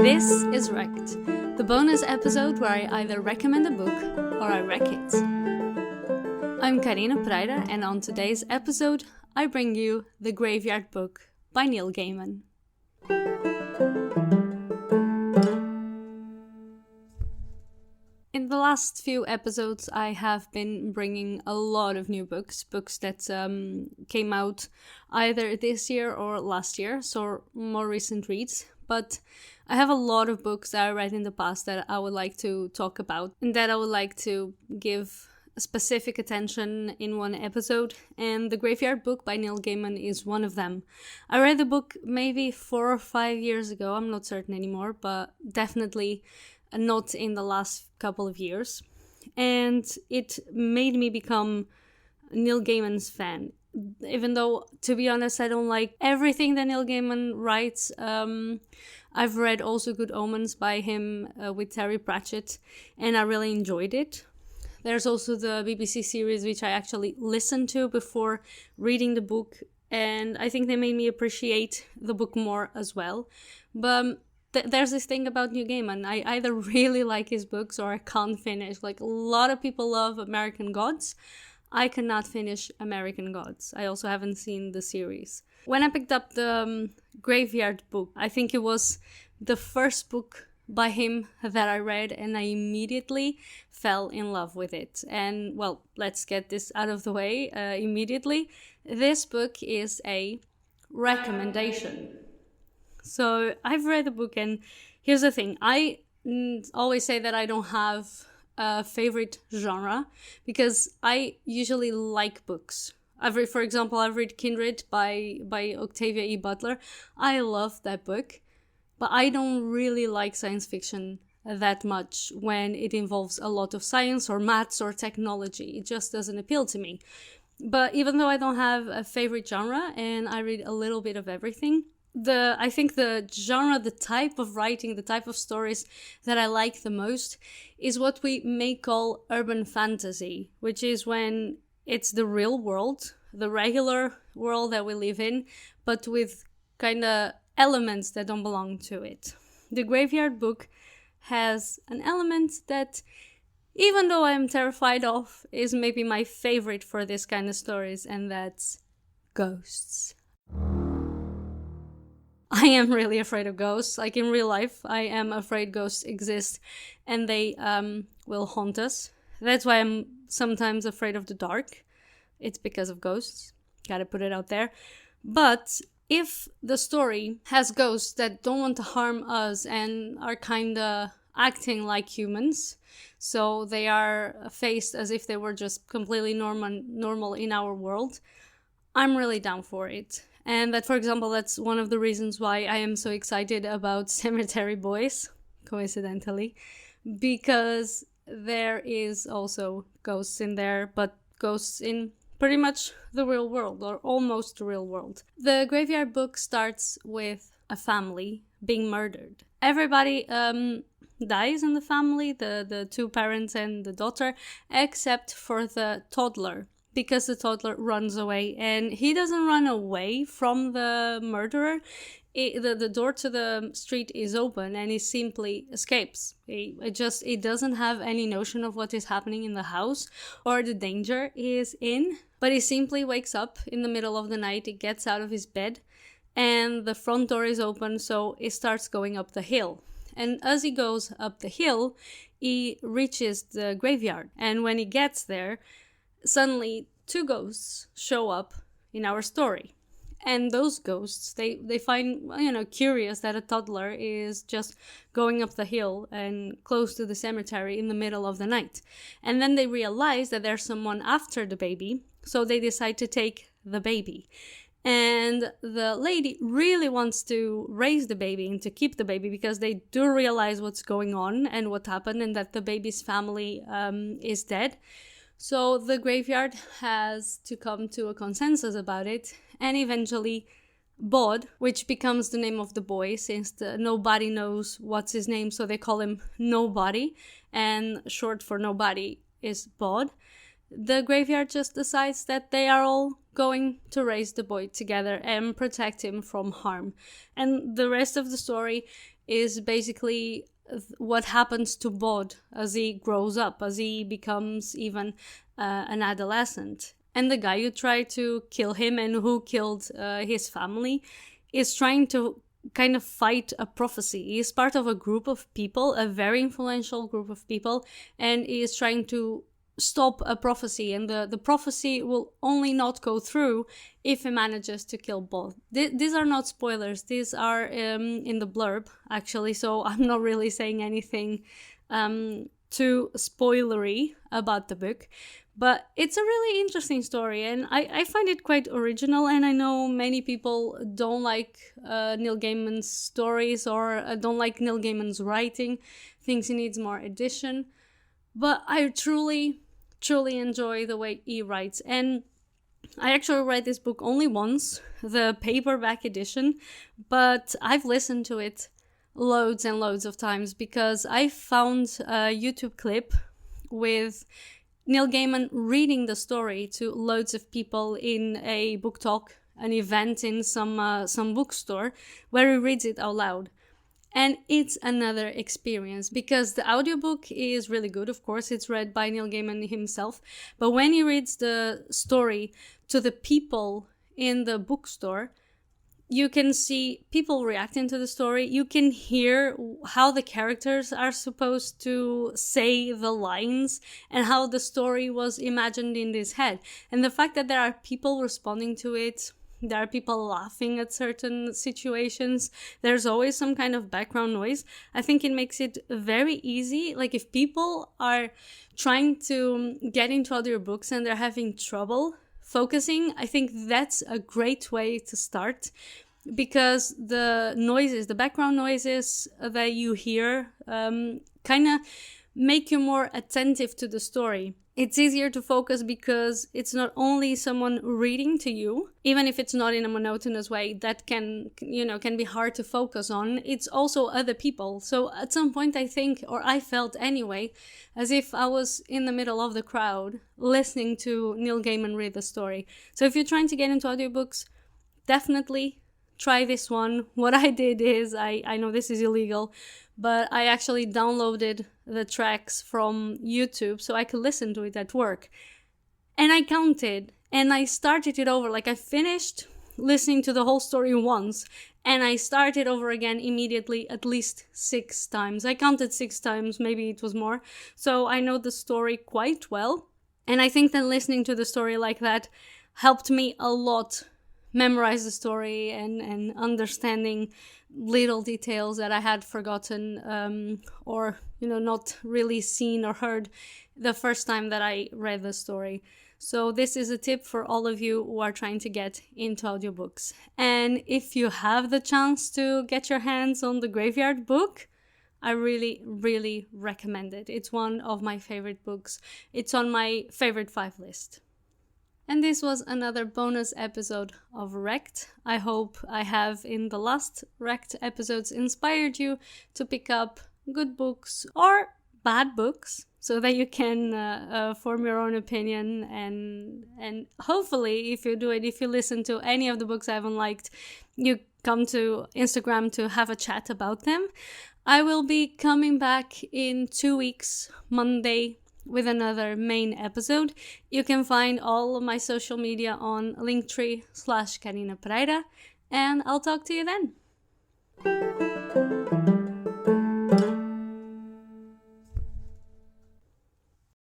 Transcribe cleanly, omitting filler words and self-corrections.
This is Wrecked, the bonus episode where I either recommend a book or I wreck it. I'm Karina Pereira, and on today's episode, I bring you The Graveyard Book by Neil Gaiman. In the last few episodes, I have been bringing a lot of new books that came out either this year or last year, so more recent reads. But I have a lot of books that I read in the past that I would like to talk about and that I would like to give specific attention in one episode, and The Graveyard Book by Neil Gaiman is one of them. I read the book maybe 4 or 5 years ago, I'm not certain anymore, but definitely not in the last couple of years, and it made me become Neil Gaiman's fan. Even though, to be honest, I don't like everything that Neil Gaiman writes. I've read also Good Omens by him with Terry Pratchett, and I really enjoyed it. There's also the BBC series, which I actually listened to before reading the book, and I think they made me appreciate the book more as well. But there's this thing about Neil Gaiman. I either really like his books or I can't finish. Like, a lot of people love American Gods. I cannot finish American Gods. I also haven't seen the series. When I picked up the Graveyard Book, I think it was the first book by him that I read, and I immediately fell in love with it. And, well, let's get this out of the way immediately. This book is a recommendation. So I've read the book, and here's the thing. I always say that I don't have a favorite genre because I usually like books. For example, I've read Kindred by Octavia E. Butler. I love that book, but I don't really like science fiction that much when it involves a lot of science or maths or technology. It just doesn't appeal to me. But even though I don't have a favorite genre and I read a little bit of everything, I think the genre, the type of writing, the type of stories that I like the most is what we may call urban fantasy, which is when it's the real world, the regular world that we live in, but with kind of elements that don't belong to it. The Graveyard Book has an element that, even though I'm terrified of, is maybe my favorite for this kind of stories, and that's ghosts. I am really afraid of ghosts. Like, in real life, I am afraid ghosts exist and they will haunt us. That's why I'm sometimes afraid of the dark. It's because of ghosts. Gotta put it out there. But if the story has ghosts that don't want to harm us and are kinda acting like humans, so they are faced as if they were just completely normal in our world, I'm really down for it. And that, for example, that's one of the reasons why I am so excited about Cemetery Boys, coincidentally, because there is also ghosts in there, but ghosts in pretty much the real world, or almost the real world. The Graveyard Book starts with a family being murdered. Everybody dies in the family, the two parents and the daughter, except for the toddler, because the toddler runs away, and he doesn't run away from the murderer. The door to the street is open and he simply escapes. It doesn't have any notion of what is happening in the house or the danger he is in, but he simply wakes up in the middle of the night. He gets out of his bed and the front door is open, so he starts going up the hill. And as he goes up the hill, he reaches the graveyard, and when he gets there, suddenly 2 ghosts show up in our story. And those ghosts, they find, curious that a toddler is just going up the hill and close to the cemetery in the middle of the night. And then they realize that there's someone after the baby, so they decide to take the baby. And the lady really wants to raise the baby and to keep the baby because they do realize what's going on and what happened, and that the baby's family is dead. So the graveyard has to come to a consensus about it, and eventually Bod, which becomes the name of the boy since nobody knows what's his name, so they call him Nobody, and short for nobody is Bod. the graveyard just decides that they are all going to raise the boy together and protect him from harm. And the rest of the story is basically what happens to Bod as he grows up, as he becomes even an adolescent. And the guy who tried to kill him and who killed his family is trying to kind of fight a prophecy. He is part of a group of people, a very influential group of people, and he is trying to stop a prophecy, and the prophecy will only not go through if he manages to kill Bod. These are not spoilers, these are in the blurb actually, so I'm not really saying anything too spoilery about the book. But it's a really interesting story, and I find it quite original, and I know many people don't like Neil Gaiman's stories or don't like Neil Gaiman's writing, thinks he needs more addition. But I truly enjoy the way he writes. And I actually read this book only once, the paperback edition, but I've listened to it loads and loads of times because I found a YouTube clip with Neil Gaiman reading the story to loads of people in a book talk, an event in some bookstore, where he reads it out loud. And it's another experience because the audiobook is really good. Of course, it's read by Neil Gaiman himself. But when he reads the story to the people in the bookstore, you can see people reacting to the story. You can hear how the characters are supposed to say the lines and how the story was imagined in his head. And the fact that there are people responding to it, there are people laughing at certain situations, there's always some kind of background noise. I think it makes it very easy. Like if people are trying to get into audiobooks and they're having trouble focusing, I think that's a great way to start, because the background noises that you hear kind of make you more attentive to the story. It's easier to focus because it's not only someone reading to you, even if it's not in a monotonous way that can be hard to focus on. It's also other people. So at some point I think, or I felt anyway, as if I was in the middle of the crowd listening to Neil Gaiman read the story. So if you're trying to get into audiobooks, definitely try this one. What I did is, I know this is illegal, but I actually downloaded the tracks from YouTube so I could listen to it at work. And I counted, and I started it over. Like I finished listening to the whole story once, and I started over again immediately at least 6 times. I counted 6 times, maybe it was more. So I know the story quite well. And I think that listening to the story like that helped me a lot memorize the story and understanding little details that I had forgotten or not really seen or heard the first time that I read the story. So this is a tip for all of you who are trying to get into audiobooks. And if you have the chance to get your hands on the Graveyard book, I really, really recommend it. It's one of my favorite books. It's on my favorite 5 list. And this was another bonus episode of Wrecked. I hope I have, in the last Wrecked episodes, inspired you to pick up good books or bad books so that you can form your own opinion. And hopefully, if you listen to any of the books I haven't liked, you come to Instagram to have a chat about them. I will be coming back in 2 weeks, Monday, with another main episode. You can find all of my social media on linktree/Karina Pereira, and I'll talk to you then.